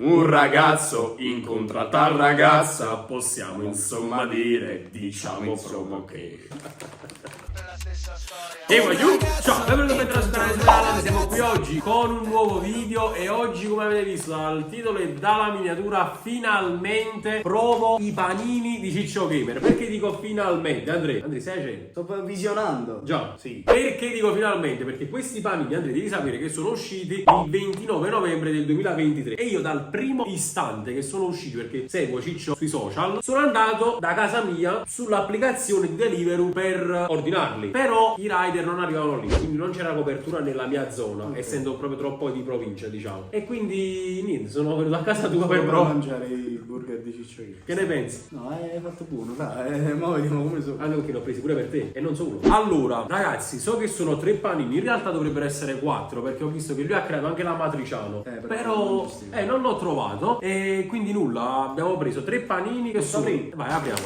Un ragazzo incontra tal ragazza, possiamo insomma dire, diciamo proprio che... Ciao, benvenuti sul canale di Alan, siamo qui oggi con un nuovo video e oggi, come avete visto dal titolo e dalla miniatura, finalmente provo i panini di Ciccio Gamer. Perché dico finalmente? Andrea, stai facendo? Sto visionando. Già, sì. Perché dico finalmente? Perché questi panini, Andrea, devi sapere che sono usciti il 29 novembre del 2023 e io dal primo istante che sono usciti, perché seguo Ciccio sui social, sono andato da casa mia sull'applicazione di Deliveroo per ordinarli. Però i rider non arrivavano lì, quindi non c'era copertura nella mia zona, okay, essendo proprio troppo di provincia, diciamo. E quindi niente, sono venuto a casa tua per mangiare i burger di Ciccio Gamer. Che ne pensi? No, hai fatto buono, dai, ma vediamo come sono. Anche perché ne ho presi pure per te e non solo. Allora, ragazzi, so che sono 3 panini, in realtà dovrebbero essere 4 perché ho visto che lui ha creato anche la matriciano. Però non l'ho trovato e quindi nulla, abbiamo preso 3 panini che sono... Vai, apriamo.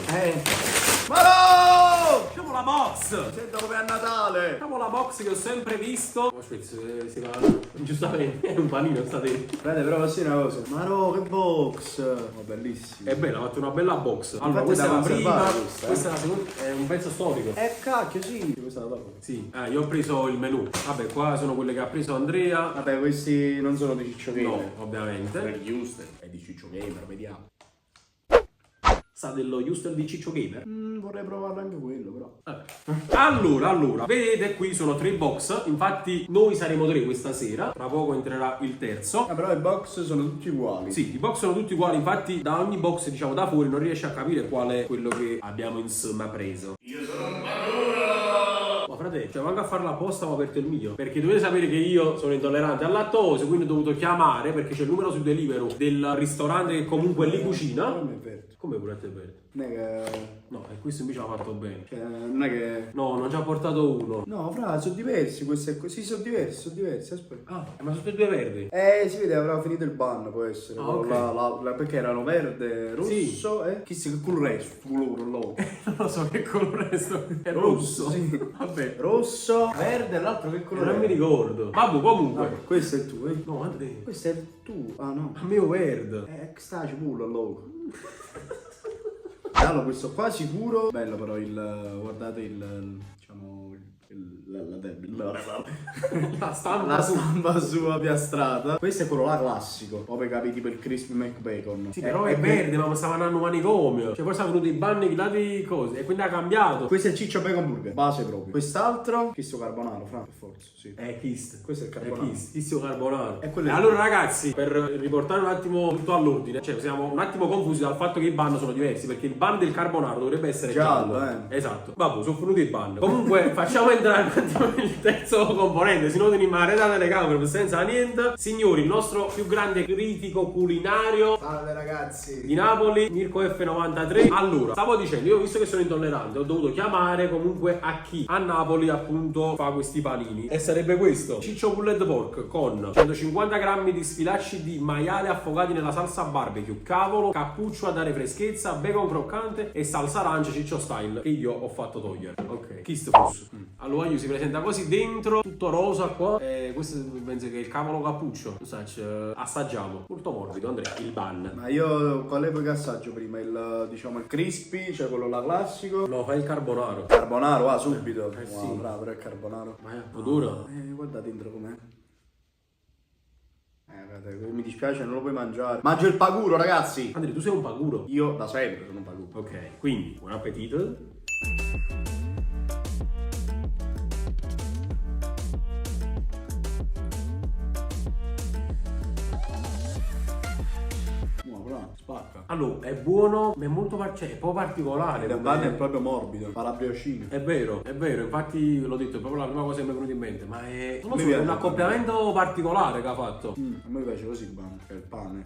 Ma no! Facciamo la box! Sento come a Natale! Facciamo la box che ho sempre visto. Aspetta, si va... Giustamente, è un panino, sta dentro. Frate, però posso dire una cosa. Ma no, che box! Oh, bellissimo. È bella, ha fatto una bella box. Allora, infatti questa è la prima, questa eh. è la seconda, è un pezzo storico. Cacchio, sì. Questa è la dopo. Sì, io ho preso il menù. Vabbè, qua sono quelle che ha preso Andrea. Vabbè, questi non sono di Ciccio Gamer. No, ovviamente. Per gli Houston. È di Ciccio Gamer, vediamo. Sa dello Houston di Ciccio Gamer? Vorrei provarlo anche quello, però. Allora, vedete qui sono 3 box. Infatti noi saremo 3 questa sera. Tra poco entrerà il terzo. Però i box sono tutti uguali. Sì, i box sono tutti uguali. Infatti da ogni box, diciamo, da fuori non riesci a capire qual è quello che abbiamo insomma preso. Io sono un padrone! Ma frate, cioè manco a farla apposta, ma ho aperto il mio. Perché dovete sapere che io sono intollerante al lattosio, quindi ho dovuto chiamare perché c'è il numero su Deliveroo del ristorante che comunque lì cucina. Non è vero. Come pure a te verde? Non è che... No, e questo invece l'ha fatto bene. Cioè, non è che... No, non ci ha portato uno. No, fra, sono diversi questi e questi. Sì, sono diversi, aspetta. Ah, ma sono tutti e due verdi? Si vede, avrà finito il ban, può essere. Ok. Perché erano verde, rosso, Sì. Chissà che colore è sto colore, là. Non lo so che colore è rosso. Sì. Vabbè. Rosso, verde, e l'altro che colore Non mi è? ricordo. Vabbè, comunque. Questo è il tuo, No, Andrea. Questo è il tuo. Ah, no. A me è verde. Che sta pure, allora. Allora, questo qua sicuro. Bello però guardate diciamo, La stampa la stampa sua piastrata. Questo è quello là classico. Come capi tipo il crispy McBacon. Sì, però è verde, ma stavano andando manicomio. Cioè, poi stavano venuti i banni di cose. E quindi ha cambiato. Questo è il Ciccio Bacon Burger, base proprio. Quest'altro, Chistio Carbonaro, fra, per forza, sì. Kist. Questo è il carbonaro. Chistio Carbonaro. E quello è allora ragazzi, per riportare un attimo tutto all'ordine, cioè siamo un attimo confusi dal fatto che i ban sono diversi, perché il ban del carbonaro dovrebbe essere giallo. Esatto. Vabbè, sono venuti i ban. Comunque facciamo entrare un attimo il terzo componente, se no teniamo a redare le camere senza niente. Signori, il nostro più grande critico culinario. Salve ragazzi. Di Napoli, Mirko F93. Allora, stavo dicendo, io visto che sono intollerante, ho dovuto chiamare comunque a chi a Napoli appunto fa questi panini. E sarebbe questo: Ciccio Pulled Pork con 150 grammi di sfilacci di maiale affogati nella salsa barbecue, cavolo, cappuccio a dare freschezza, bacon croccante e salsa arancia Ciccio Style, che io ho fatto togliere. Ok. Kist Fuss. All'uaglio si presenta così, dentro tutto rosa qua. E questo penso che è il cavolo cappuccio. Assaggiamo. Molto morbido, Andrea, il ban. Ma io quale vuoi che assaggio prima? Diciamo il crispy, cioè quello là classico. No, fai il carbonaro. Carbonaro, subito. Sì. Wow, bravo, però è carbonaro. Ma è duro. Guarda dentro com'è. Mi dispiace, non lo puoi mangiare. Mangio il paguro, ragazzi! Andrea, tu sei un paguro. Io da sempre sono un paguro. Ok, quindi buon appetito. Spacca. Allora, è buono, ma è molto è un po' particolare. Il pan è proprio morbido, fa la briochina. È vero, infatti l'ho detto, è proprio la prima cosa che mi è venuta in mente. Ma è non lo so, Mi è un piace. accoppiamento particolare che ha fatto. A me piace così il pan, cioè il pane.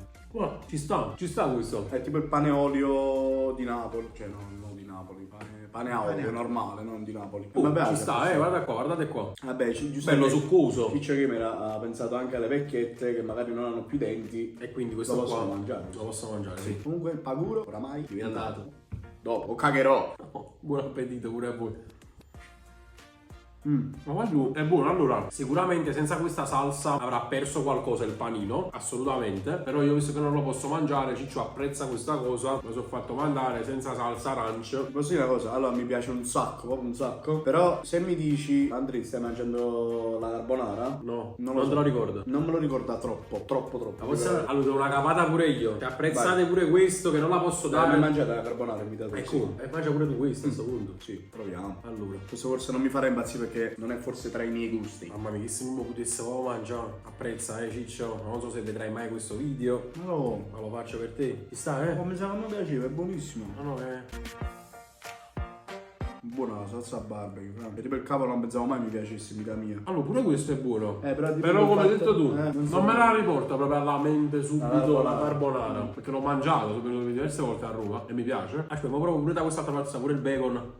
Ci sta questo. È tipo il pane olio di Napoli, cioè non di Napoli, pane a olio normale, non di Napoli. Ci sta, guardate qua. Vabbè, Bello succoso. Ciccio Gamer ha pensato anche alle vecchiette che magari non hanno più denti. E quindi questo lo qua posso mangiare. lo posso mangiare, sì. Comunque il paguro oramai È andato. dopo cagherò. Buon appetito pure a voi. Ma guarda, è buono. Allora, sicuramente senza questa salsa avrà perso qualcosa il panino, assolutamente. Però io, visto che non lo posso mangiare, Ciccio apprezza questa cosa, me lo sono fatto mandare senza salsa arancia. Posso dire una cosa? Allora, mi piace un sacco, proprio un sacco. Però se mi dici, Andri, stai mangiando la carbonara? No, Non non so. te lo ricordo. Non me lo ricorda troppo. Allora, una cavata pure io. Cioè, apprezzate pure questo, che non la posso Dai, mi dare. mangiate la carbonara, invitate. E come? E mangia pure tu questo a questo punto. Sì, proviamo. Allora. Questo forse non mi farà impazzire perché non è forse tra i miei gusti. Mamma mia, che se mi potesse proprio mangiare. Apprezza, Ciccio. Non so se vedrai mai questo video. No, Ma lo faccio per te. Ci sta, come sa, mi piaceva, è buonissimo. No, no, Buona la salsa barbecue, per il capo non pensavo mai mi piacesse in vita mia. Allora, pure questo è buono. Però come hai il detto fatto- tu, non so. non me la riporta proprio alla mente subito la carbonara. carbonara. Perché l'ho mangiato, sono venuto diverse volte a Roma e mi piace. Aspetta, ma proprio pure da quest'altra parte, pure il bacon.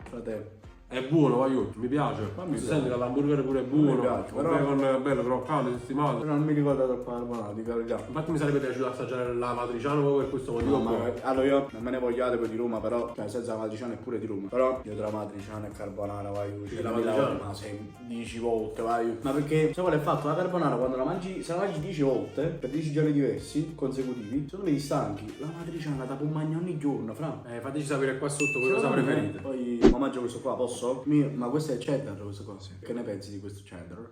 Fratello. È buono, voglio, mi piace. mi Si piace. sente che l'hamburger pure è buono. Mi piace, Il però- bacon è bello, croccante, settimato. Però non mi ricorda troppo la carbonara, di carità. Infatti mi sarebbe piaciuto assaggiare la matriciana proprio per questo motivo. No, ma allora io non me ne vogliate quelli di Roma, però cioè senza la matriciana è pure di Roma. Però io tra matriciana e carbonara vai, Sì, la matriciana. ma sei 10 volte vai. Ma perché sai qual è il fatto? La carbonara quando la mangi, se la mangi 10 volte per 10 giorni diversi consecutivi, sono dei stanchi. La matriciana da può mangiare ogni giorno, fra. Fateci sapere qua sotto che cosa Secondo me, preferite. Poi ma mangio questo qua, posso? Ma questo è cheddar, questo qua, sì. Che ne pensi di questo cheddar?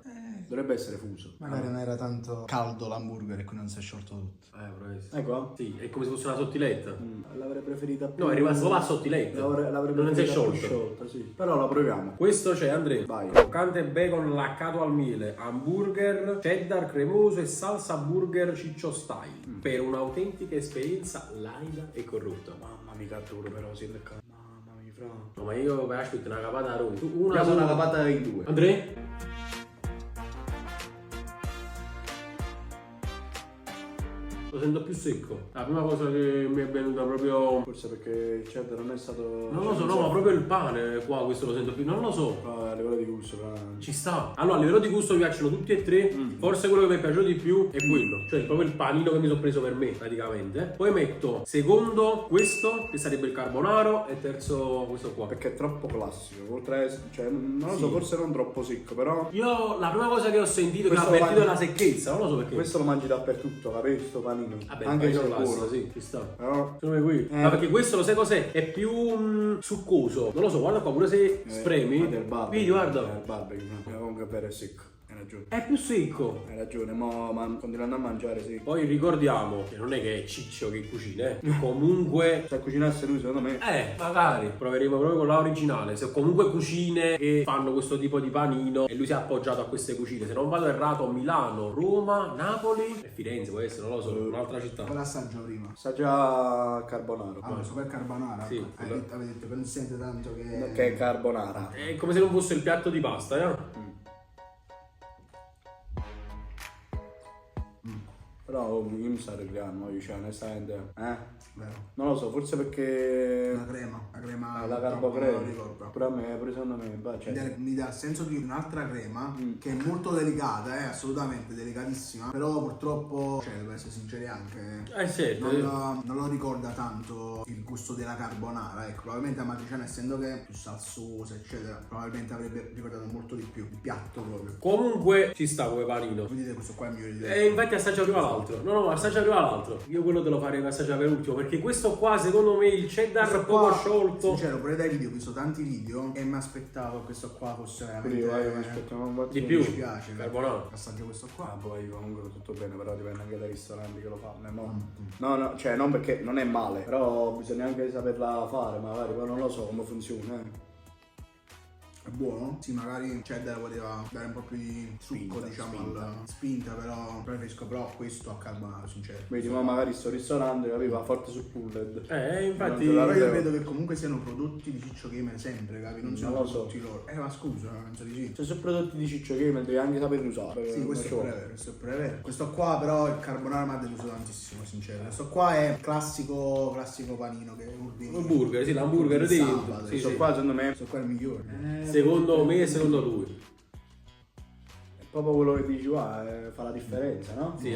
Dovrebbe essere fuso. Magari non era tanto caldo l'hamburger e quindi non si è sciolto tutto. Bravissimo. Ecco. Sì, è come se fosse una sottiletta. L'avrei preferita più. No, è rimasto solo la sottiletta. L'avrei Non si è preferita più sciolto. sciolta, sì. Però la proviamo. Questo c'è, Andrea. Vai. Croccante bacon laccato al miele, hamburger, cheddar cremoso e salsa burger Ciccio style. Per un'autentica esperienza laida e corrotta. Mamma mia, duro però, si è Mamma mia, fra. No, ma io aspetta una cavata a Roma. Tu una Una sola cavata in due. Andrea? Lo sento più secco. La prima cosa che mi è venuta proprio. Forse perché il cheddar non è stato. Non lo so, no, ma proprio il pane qua, questo lo sento più. Non lo so. A livello di gusto, fra. Ci sta. Allora, a livello di gusto mi piacciono tutti e tre. Forse quello che mi è piaciuto di più è quello. Cioè, proprio il panino che mi sono preso per me, praticamente. Poi metto secondo questo, che sarebbe il carbonaro, e terzo questo qua. Perché è troppo classico. Oltre a cioè, non lo so, Sì. forse non troppo secco, però. Io la prima cosa che ho sentito che mi ha Questo lo avvertito è mangi- la secchezza, non lo so perché. Questo lo mangi dappertutto, capisci? Sto panino. Vabbè, anche se è classico, buono. sì, ci sta. Però. Come qui. Ma perché questo lo sai cos'è? È più succoso. Non lo so, guarda qua, pure se spremi. Del barbecue. Vedi, guarda. Il barbecue, no? Comunque è vero, è secco. Hai ragione. È più secco. Hai ragione, ma continuando a mangiare, sì. Poi ricordiamo che non è che è Ciccio che cucina, comunque. Se cucinasse lui, secondo me. Magari proveremo proprio con la originale. Se comunque cucine che fanno questo tipo di panino e lui si è appoggiato a queste cucine, se non vado errato, Milano, Roma, Napoli e Firenze può essere, non lo so, un'altra città. Quella assaggio prima. Sa già carbonara. Allora, super carbonara. Sì, Avete detto che non si sente tanto che. Che è carbonara. È come se non fosse il piatto di pasta, eh? Però io mi sto arregliando, cioè onestamente. Vero. Non lo so, forse perché. La crema. La troppo carbocrema. non lo ricordo. Pure a me, pure secondo me. Cioè, Mi dà il senso di un'altra crema che è molto delicata, assolutamente delicatissima. Però purtroppo, cioè, devo essere sinceri anche. Certo. Non lo ricorda tanto il gusto della carbonara, ecco, probabilmente la matriciana essendo che è più salsosa eccetera, probabilmente avrebbe ricordato molto di più il piatto proprio. Comunque ci sta come panino. Vedete questo qua è il migliore di E infatti assaggia prima l'altro. No, assaggia prima l'altro. Io quello te lo farei assaggiare per ultimo. Perché questo qua, secondo me, il cheddar Questo poco qua, sciolto. sincero, pure dai video ho visto tanti video e mi aspettavo che questo qua fosse quindi veramente vai, aspettiamo un po' Di più. mi piace. Carbonara. Assaggio questo qua. Poi comunque tutto bene, però dipende anche dai ristoranti che lo fanno. No, cioè non perché non è male, però bisogna anche saperla fare, magari, poi non lo so come funziona. È buono? Sì, magari il cheddar poteva dare un po' più di succo, spinta, però preferisco però questo a carbonara, sincero. Vedi, ma magari sto ristorante capiva forte su pulled. Infatti. Non te Però la io vedo che comunque siano prodotti di Ciccio Gamer sempre, capi? Non sono lo so. prodotti loro. Ma scusa, penso di sì. Se sono prodotti di Ciccio Gamer devi anche saper usare. Sì, questo è pure vero, questo è pure vero. Questo qua però il carbonara mi ha deluso tantissimo, sincero. Questo qua è classico panino che è Un burger, sì, l'hamburger dentro. Questo qua secondo me. Questo qua è il migliore. Secondo me e secondo lui. proprio quello che dici qua, fa la differenza, no? Sì,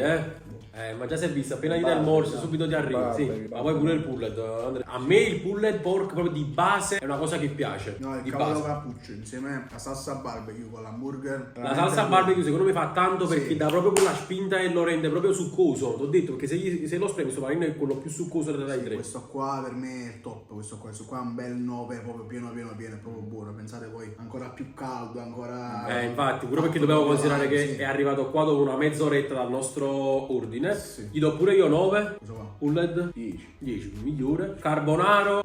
ma già si è visto, appena gli dai il morso subito ti arriva, sì. Ma poi pure il pullet, Andrea. A me il pulled pork proprio di base è una cosa che piace. No, il di cavolo base. cappuccio insieme a salsa barbecue con l'hamburger. La salsa barbecue secondo me fa tanto perché Sì. dà proprio quella spinta e lo rende proprio succoso. T'ho detto perché se lo spremi sto panino è quello più succoso tra i tre. Questo qua per me è il top, questo qua è un bel 9, proprio pieno, è proprio buono. Pensate poi ancora più caldo, ancora. Infatti, pure perché dobbiamo considerare che sì. è arrivato qua dopo una mezz'oretta dal nostro ordine. Sì. Gli do pure io 9. Questo qua. Pulled 10, migliore. Carbonaro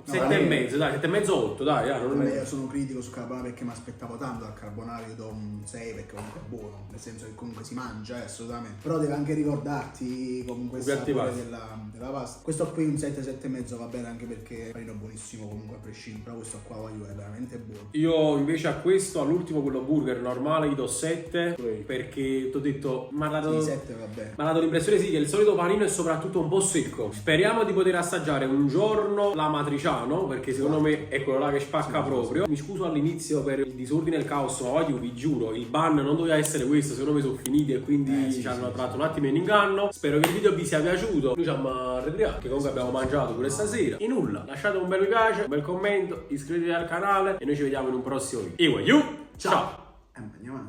7 e mezzo, dai, 7 e mezzo 8, dai. Vabbè, io sono critico su carbonara perché mi aspettavo tanto dal carbonara, io do un 6 perché comunque è buono, nel senso che comunque si mangia, assolutamente. Però deve anche ricordarti comunque il piatti sapore pasta. della pasta. Questo qui un 7, 7 e mezzo va bene anche perché è panino buonissimo comunque a prescindere, però questo qua voglio è veramente buono. Io invece a questo, all'ultimo quello burger normale, gli do 7 Pure io. perché ti ho detto, mi ha dato, Sì, 7 va bene. mi ha dato l'impressione sì che il solito panino è soprattutto un po' secco. Speriamo di poter assaggiare un giorno l'amatriciano perché secondo me è quello là che spacca proprio. Mi scuso all'inizio per il disordine e il caos, ma voglio, vi giuro, il ban non doveva essere questo, secondo me sono finiti e quindi ci hanno tratto un attimo in inganno. Spero che il video vi sia piaciuto. Noi ci arretriamo, che comunque abbiamo mangiato pure stasera. E nulla, lasciate un bel mi piace, un bel commento, iscrivetevi al canale e noi ci vediamo in un prossimo video. Ciao! Andiamo.